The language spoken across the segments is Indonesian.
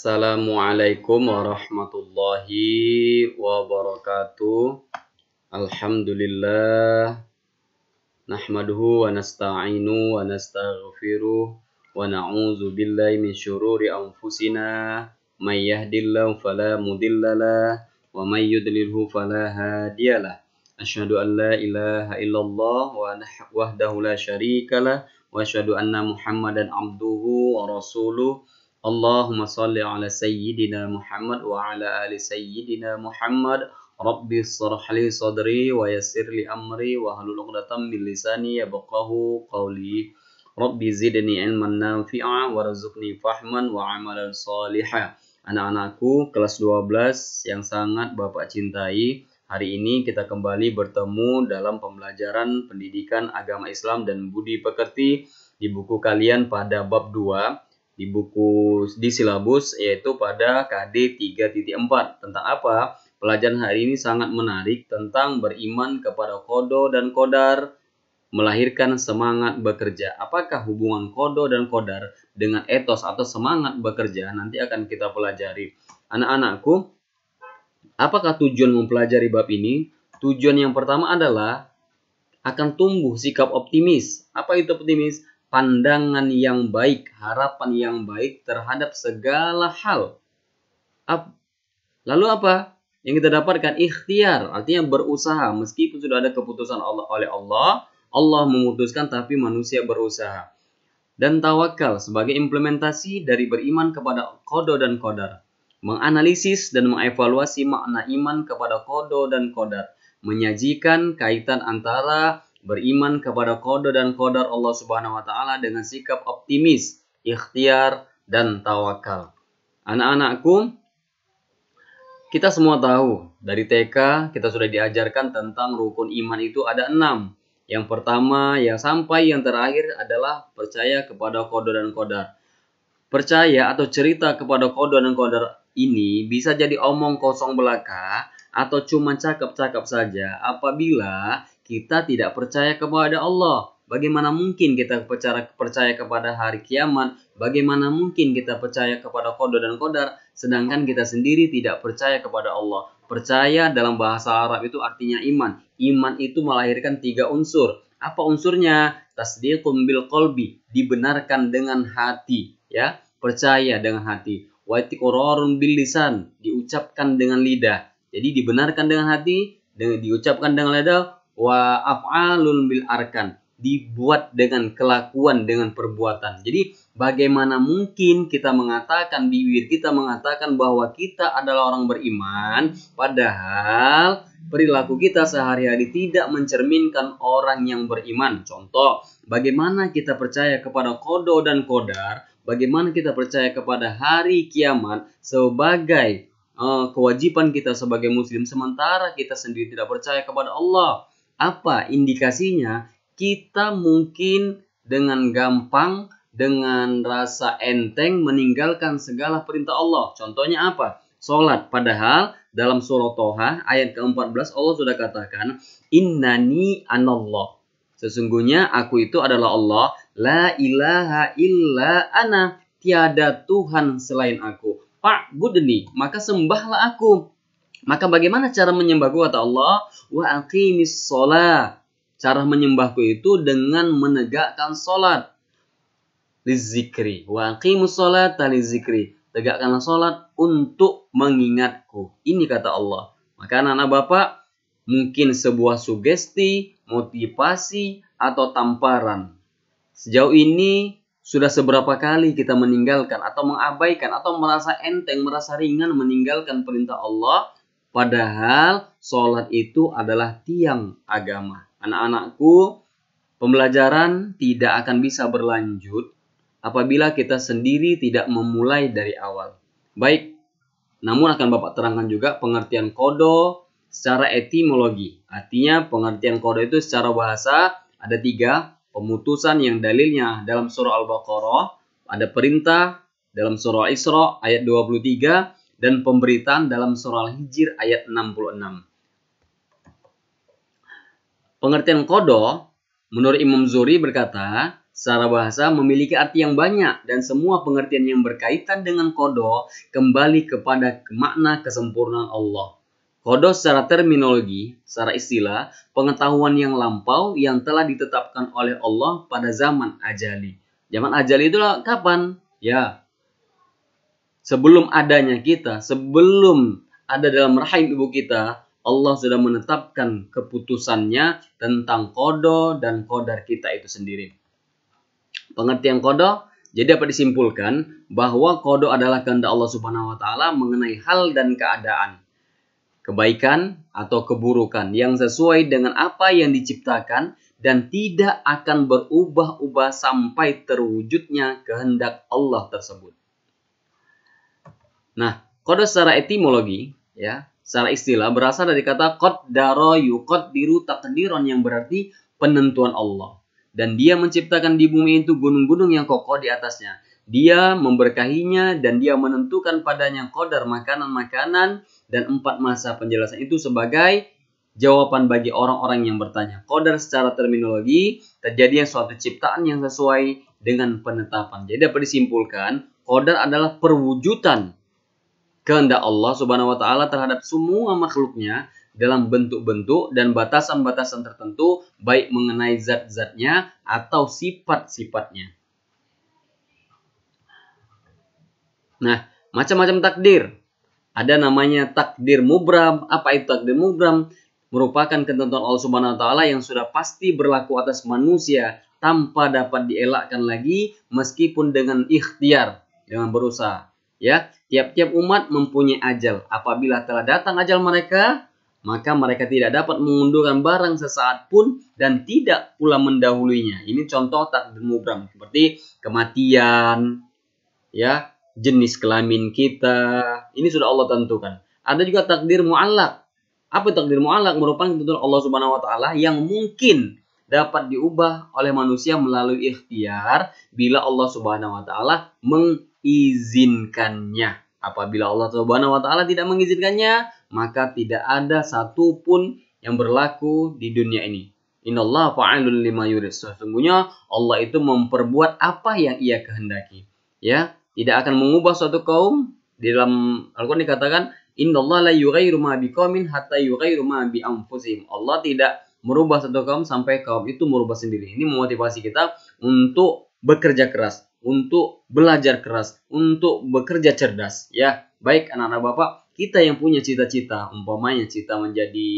Assalamualaikum warahmatullahi wabarakatuh. Alhamdulillah. Nahmaduhu wa nasta'inu wa nastaghfiruh wa na'udzu billahi min syururi anfusina. May yahdihillahu fala mudhillalah wa may yudlilhu fala hadiyalah. Asyhadu an la ilaha illallah wahdahu la syarikalah wa asyhadu anna Muhammadan abduhu wa rasuluh. Allahumma salli ala sayyidina Muhammad wa ala ali sayyidina Muhammad. Rabbi shrah li sadri wa yassir li amri wa hlul 'uqdatam min lisani yafqahu qawli. Rabbi zidni ilman nafi'a warzuqni fahman wa amalan shalihan. Anak-anakku kelas 12 yang sangat Bapak cintai, hari ini kita kembali bertemu dalam pembelajaran pendidikan agama Islam dan budi pekerti di buku kalian pada bab 2. Di silabus yaitu pada KD 3.4. Tentang apa? Pelajaran hari ini sangat menarik tentang beriman kepada kodo dan kodar melahirkan semangat bekerja. Apakah hubungan kodo dan kodar dengan etos atau semangat bekerja? Nanti akan kita pelajari. Anak-anakku, apakah tujuan mempelajari bab ini? Tujuan yang pertama adalah akan tumbuh sikap optimis. Apa itu optimis? Pandangan yang baik, harapan yang baik terhadap segala hal. Lalu apa? Yang kita dapatkan ikhtiar, artinya berusaha. Meskipun sudah ada keputusan oleh Allah, Allah memutuskan tapi manusia berusaha. Dan tawakal sebagai implementasi dari beriman kepada kodo dan kodar. Menganalisis dan mengevaluasi makna iman kepada kodo dan kodar. Menyajikan kaitan antara beriman kepada kodo dan kodar Allah Subhanahu wa Ta'ala dengan sikap optimis, ikhtiar, dan tawakal. Anak-anakku, kita semua tahu dari TK kita sudah diajarkan tentang rukun iman itu ada 6. Yang pertama yang sampai yang terakhir adalah percaya kepada kodo dan kodar. Percaya atau cerita kepada kodo dan kodar ini bisa jadi omong kosong belaka atau cuma cakap-cakap saja apabila kita tidak percaya kepada Allah. Bagaimana mungkin kita percaya kepada hari kiamat? Bagaimana mungkin kita percaya kepada kodo dan kodar sedangkan kita sendiri tidak percaya kepada Allah? Percaya dalam bahasa Arab itu artinya iman. Iman itu melahirkan 3 unsur. Apa unsurnya? Tasdiqun bil qalbi, dibenarkan dengan hati, ya. Percaya dengan hati. Wa iqrarun bil lisan, diucapkan dengan lidah. Jadi dibenarkan dengan hati, diucapkan dengan lidah. Wa af'alun bil arkan, dibuat dengan kelakuan, dengan perbuatan. Jadi bagaimana mungkin kita mengatakan, bibir kita mengatakan bahwa kita adalah orang beriman, padahal perilaku kita sehari-hari tidak mencerminkan orang yang beriman. Contoh, bagaimana kita percaya kepada kodo dan kodar, bagaimana kita percaya kepada hari kiamat sebagai kewajiban kita sebagai muslim, sementara kita sendiri tidak percaya kepada Allah. Apa indikasinya? Kita mungkin dengan gampang, dengan rasa enteng meninggalkan segala perintah Allah. Contohnya apa? Sholat. Padahal dalam surah Toha ayat ke-14 Allah sudah katakan, Innani anallah. Sesungguhnya aku itu adalah Allah. La ilaha illa ana. Tiada Tuhan selain aku. Fa'budni. Maka sembahlah aku. Maka bagaimana cara menyembahku, kata Allah? Wa aqimis sholat. Cara menyembahku itu dengan menegakkan sholat. Lizikri. Wa aqimus sholat lizikri. Tegakkanlah sholat untuk mengingatku. Ini kata Allah. Maka anak-anak Bapak, mungkin sebuah sugesti, motivasi, atau tamparan. Sejauh ini sudah seberapa kali kita meninggalkan atau mengabaikan atau merasa enteng, merasa ringan meninggalkan perintah Allah. Padahal sholat itu adalah tiang agama. Anak-anakku, pembelajaran tidak akan bisa berlanjut apabila kita sendiri tidak memulai dari awal. Baik, namun akan Bapak terangkan juga pengertian kodo secara etimologi. Artinya pengertian kodo itu secara bahasa ada 3. Pemutusan yang dalilnya dalam surah Al-Baqarah. Ada perintah dalam surah Isra ayat 23. Dan pemberitaan dalam surah Al-Hijr ayat 66. Pengertian kodo menurut Imam Zuhri berkata, secara bahasa memiliki arti yang banyak dan semua pengertian yang berkaitan dengan qada kembali kepada makna kesempurnaan Allah. Qada secara terminologi, secara istilah, pengetahuan yang lampau yang telah ditetapkan oleh Allah pada zaman ajali. Zaman ajali itu kapan? Ya, sebelum adanya kita, sebelum ada dalam rahim ibu kita, Allah sudah menetapkan keputusannya tentang qada dan qadar kita itu sendiri. Pengertian qada, jadi dapat disimpulkan bahwa qada adalah kehendak Allah Subhanahu wa taala mengenai hal dan keadaan, kebaikan atau keburukan yang sesuai dengan apa yang diciptakan dan tidak akan berubah-ubah sampai terwujudnya kehendak Allah tersebut. Nah, qada secara etimologi, ya, secara istilah berasal dari kata qaddara yuqaddiru taqdiran yang berarti penentuan Allah. Dan dia menciptakan di bumi itu gunung-gunung yang kokoh di atasnya. Dia memberkahinya dan dia menentukan padanya qadar makanan-makanan dan 4 masa. Penjelasan itu sebagai jawaban bagi orang-orang yang bertanya. Qadar secara terminologi terjadi suatu ciptaan yang sesuai dengan penetapan. Jadi dapat disimpulkan, qadar adalah perwujudan kehendak Allah Subhanahu wa taala terhadap semua makhluknya dalam bentuk-bentuk dan batasan-batasan tertentu, baik mengenai zat-zatnya atau sifat-sifatnya. Nah, macam-macam takdir. Ada namanya takdir mubram. Apa itu takdir mubram? Merupakan ketentuan Allah Subhanahu wa taala yang sudah pasti berlaku atas manusia tanpa dapat dielakkan lagi meskipun dengan ikhtiar, dengan berusaha. Ya, tiap-tiap umat mempunyai ajal. Apabila telah datang ajal mereka, maka mereka tidak dapat mengundurkan barang sesaat pun dan tidak pula mendahulunya. Ini contoh takdir mubram, seperti kematian, ya, jenis kelamin kita. Ini sudah Allah tentukan. Ada juga takdir mu'allaq. Apa takdir mu'allaq? Merupakan ketentuan Allah Subhanahu wa taala yang mungkin dapat diubah oleh manusia melalui ikhtiar bila Allah Subhanahu wa taala mengizinkannya. Apabila Allah Subhanahu wa taala tidak mengizinkannya, maka tidak ada satupun yang berlaku di dunia ini. Innallaha fa'alun lima yurid. Sesungguhnya Allah itu memperbuat apa yang Ia kehendaki. Ya, tidak akan mengubah suatu kaum. Di dalam Al-Qur'an dikatakan, innallaha la yughayyiru ma biqaumin hatta yughayyiru ma bi anfusihim. Allah tidak merubah satu kaum sampai kaum itu merubah sendiri. Ini memotivasi kita untuk bekerja keras, untuk belajar keras, untuk bekerja cerdas. Ya, baik anak-anak Bapak, kita yang punya cita-cita, umpamanya cita menjadi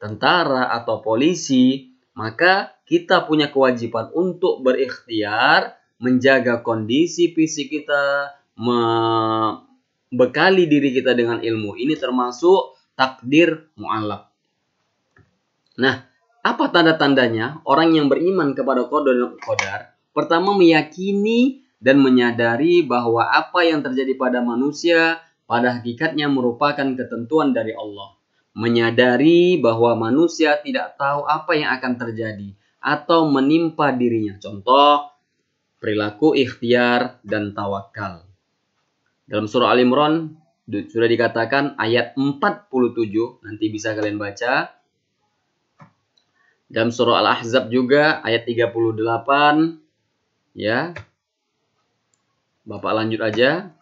tentara atau polisi, maka kita punya kewajiban untuk berikhtiar, menjaga kondisi fisik kita, membekali diri kita dengan ilmu. Ini termasuk takdir mu'allaq. Nah, apa tanda-tandanya orang yang beriman kepada qada dan qadar? Pertama, meyakini dan menyadari bahwa apa yang terjadi pada manusia pada hakikatnya merupakan ketentuan dari Allah. Menyadari bahwa manusia tidak tahu apa yang akan terjadi atau menimpa dirinya. Contoh, perilaku ikhtiar dan tawakal. Dalam surah Al-Imran sudah dikatakan ayat 47, nanti bisa kalian baca. Dalam surah Al-Ahzab juga ayat 38. Ya. Bapak lanjut aja.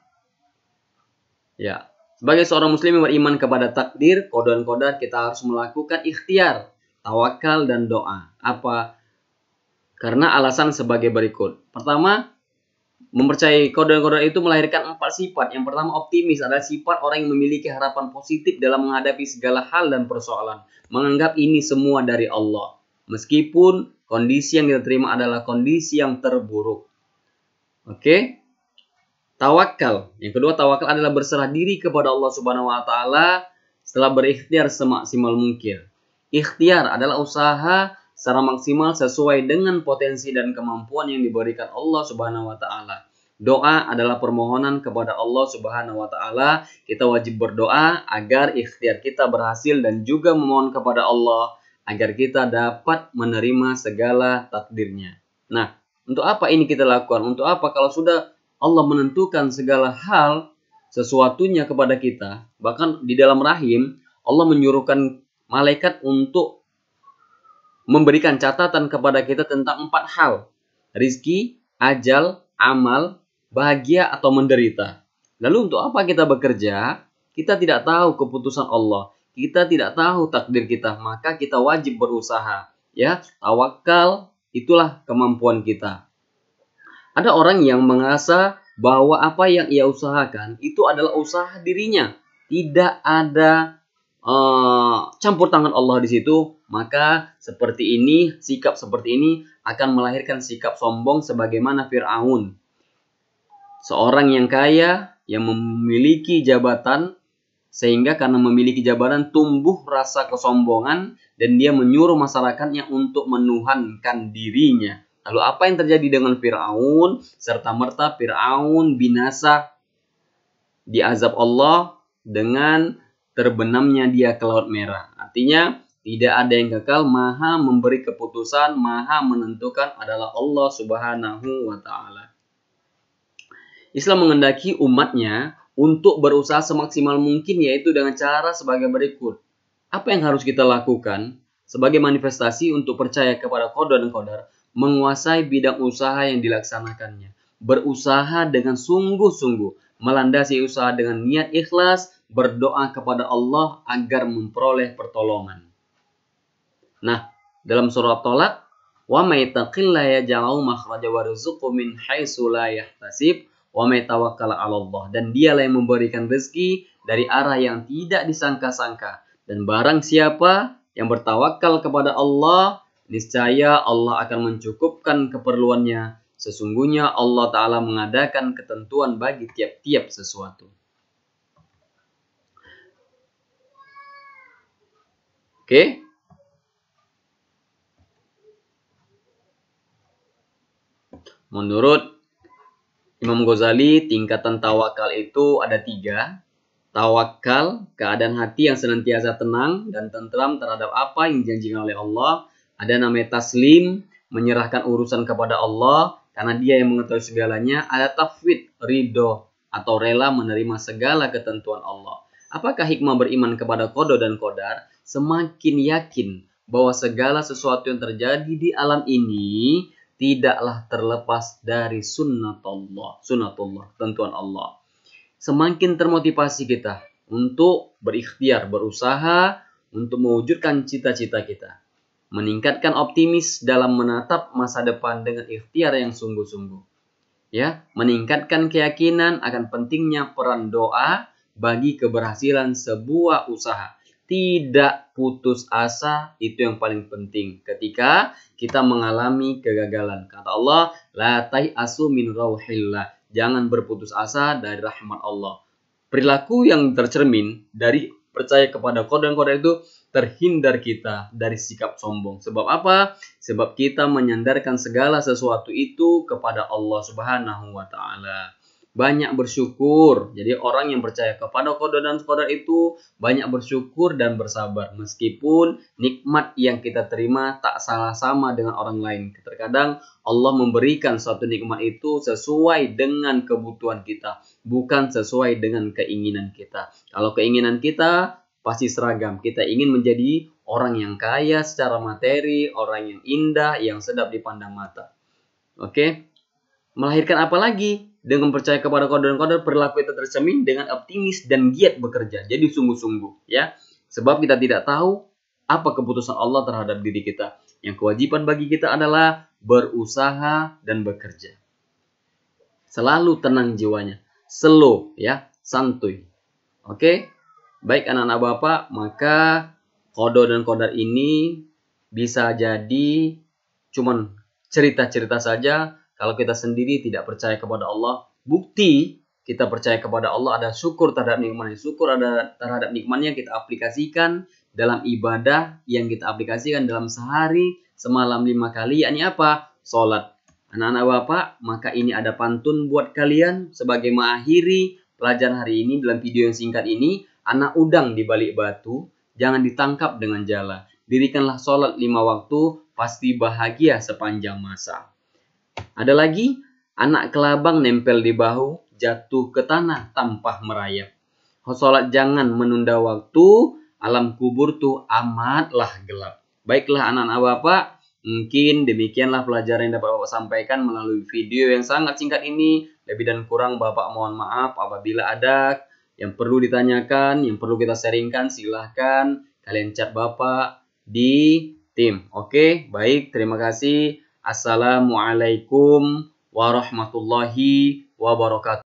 Ya. Sebagai seorang muslim yang beriman kepada takdir, qada dan qadar, kita harus melakukan ikhtiar, tawakal dan doa. Apa? Karena alasan sebagai berikut. Pertama, mempercayai qada dan qadar itu melahirkan 4 sifat. Yang pertama, optimis, adalah sifat orang yang memiliki harapan positif dalam menghadapi segala hal dan persoalan. Menganggap ini semua dari Allah. Meskipun kondisi yang kita terima adalah kondisi yang terburuk. Oke? Tawakal. Yang kedua, tawakal adalah berserah diri kepada Allah Subhanahu wa taala setelah berikhtiar semaksimal mungkin. Ikhtiar adalah usaha secara maksimal sesuai dengan potensi dan kemampuan yang diberikan Allah Subhanahu wa taala. Doa adalah permohonan kepada Allah Subhanahu wa taala. Kita wajib berdoa agar ikhtiar kita berhasil dan juga memohon kepada Allah agar kita dapat menerima segala takdirnya. Nah, untuk apa ini kita lakukan? Untuk apa kalau sudah Allah menentukan segala hal sesuatunya kepada kita, bahkan di dalam rahim Allah menyuruhkan malaikat untuk memberikan catatan kepada kita tentang 4 hal. rizki, ajal, amal, bahagia atau menderita. Lalu untuk apa kita bekerja? Kita tidak tahu keputusan Allah. Kita tidak tahu takdir kita, maka kita wajib berusaha. Ya, tawakal itulah kemampuan kita. Ada orang yang merasa bahwa apa yang ia usahakan itu adalah usaha dirinya. Tidak ada campur tangan Allah di situ, maka seperti ini, sikap seperti ini akan melahirkan sikap sombong sebagaimana Fir'aun. Seorang yang kaya, yang memiliki jabatan, sehingga karena memiliki jabatan tumbuh rasa kesombongan dan dia menyuruh masyarakatnya untuk menuhankan dirinya. Lalu apa yang terjadi dengan Fir'aun? Serta-merta Fir'aun binasa diazab Allah dengan terbenamnya dia ke Laut Merah. Artinya tidak ada yang kekal, maha memberi keputusan, maha menentukan adalah Allah Subhanahu wa ta'ala. Islam menghendaki umatnya untuk berusaha semaksimal mungkin, yaitu dengan cara sebagai berikut. Apa yang harus kita lakukan sebagai manifestasi untuk percaya kepada qada dan qadar? Menguasai bidang usaha yang dilaksanakannya. Berusaha dengan sungguh-sungguh. Melandasi usaha dengan niat ikhlas, berdoa kepada Allah agar memperoleh pertolongan. Nah, dalam surah Tolak, wa may yattaqillaha yaj'al makhraja wa yarzuqhu min haitsu la yahtasib wa may tawakkala 'ala Allah, dan dialah yang memberikan rezeki dari arah yang tidak disangka-sangka, dan barang siapa yang bertawakal kepada Allah, niscaya Allah akan mencukupkan keperluannya. Sesungguhnya Allah Ta'ala mengadakan ketentuan bagi tiap-tiap sesuatu. Oke? Menurut Imam Ghazali, tingkatan tawakal itu ada 3. Tawakal, keadaan hati yang senantiasa tenang dan tentram terhadap apa yang dijanjikan oleh Allah. Ada namanya taslim, menyerahkan urusan kepada Allah karena dia yang mengetahui segalanya. Ada tafwid, ridho atau rela menerima segala ketentuan Allah. Apakah hikmah beriman kepada qada dan qadar? Semakin yakin bahwa segala sesuatu yang terjadi di alam ini tidaklah terlepas dari sunnatullah, tentuan Allah. Semakin termotivasi kita untuk berikhtiar, berusaha untuk mewujudkan cita-cita kita. Meningkatkan optimis dalam menatap masa depan dengan ikhtiar yang sungguh-sungguh. Ya, meningkatkan keyakinan akan pentingnya peran doa bagi keberhasilan sebuah usaha. Tidak putus asa, itu yang paling penting ketika kita mengalami kegagalan. Kata Allah, la tai'asu min rauhillah. Jangan berputus asa dari rahmat Allah. Perilaku yang tercermin dari percaya kepada qada dan qadar itu terhindar kita dari sikap sombong. Sebab apa? Sebab kita menyandarkan segala sesuatu itu kepada Allah Subhanahu wa ta'ala. Banyak bersyukur. Jadi orang yang percaya kepada qada dan qadar itu banyak bersyukur dan bersabar. Meskipun nikmat yang kita terima tak salah sama dengan orang lain. Terkadang Allah memberikan suatu nikmat itu sesuai dengan kebutuhan kita. Bukan sesuai dengan keinginan kita. Kalau keinginan kita pasti seragam. Kita ingin menjadi orang yang kaya secara materi, orang yang indah, yang sedap dipandang mata. Oke? Melahirkan apa lagi? Dengan percaya kepada qada dan qadar, perilaku itu tercermin dengan optimis dan giat bekerja. Jadi sungguh-sungguh, ya. Sebab kita tidak tahu apa keputusan Allah terhadap diri kita. Yang kewajiban bagi kita adalah berusaha dan bekerja. Selalu tenang jiwanya. Slow, ya, santuy. Oke? Baik anak-anak Bapak, maka qada dan qadar ini bisa jadi cuman cerita-cerita saja. Kalau kita sendiri tidak percaya kepada Allah, bukti kita percaya kepada Allah ada syukur terhadap nikmatnya. Syukur ada terhadap nikmatnya kita aplikasikan dalam ibadah yang kita aplikasikan dalam sehari semalam 5 kali. Yakni apa? Sholat. Anak-anak Bapak, maka ini ada pantun buat kalian sebagai mengakhiri pelajaran hari ini. Dalam video yang singkat ini, anak udang di balik batu, jangan ditangkap dengan jala. Dirikanlah sholat 5 waktu, pasti bahagia sepanjang masa. Ada lagi, anak kelabang nempel di bahu, jatuh ke tanah tanpa merayap. Sholat jangan menunda waktu, alam kubur tuh amatlah gelap. Baiklah anak-anak Bapak, Mungkin demikianlah pelajaran yang dapat Bapak sampaikan melalui video yang sangat singkat ini. Lebih dan kurang Bapak mohon maaf. Apabila ada yang perlu ditanyakan, yang perlu kita sharingkan, silahkan kalian chat Bapak di tim. Oke, baik. Terima kasih. Assalamualaikum warahmatullahi wabarakatuh.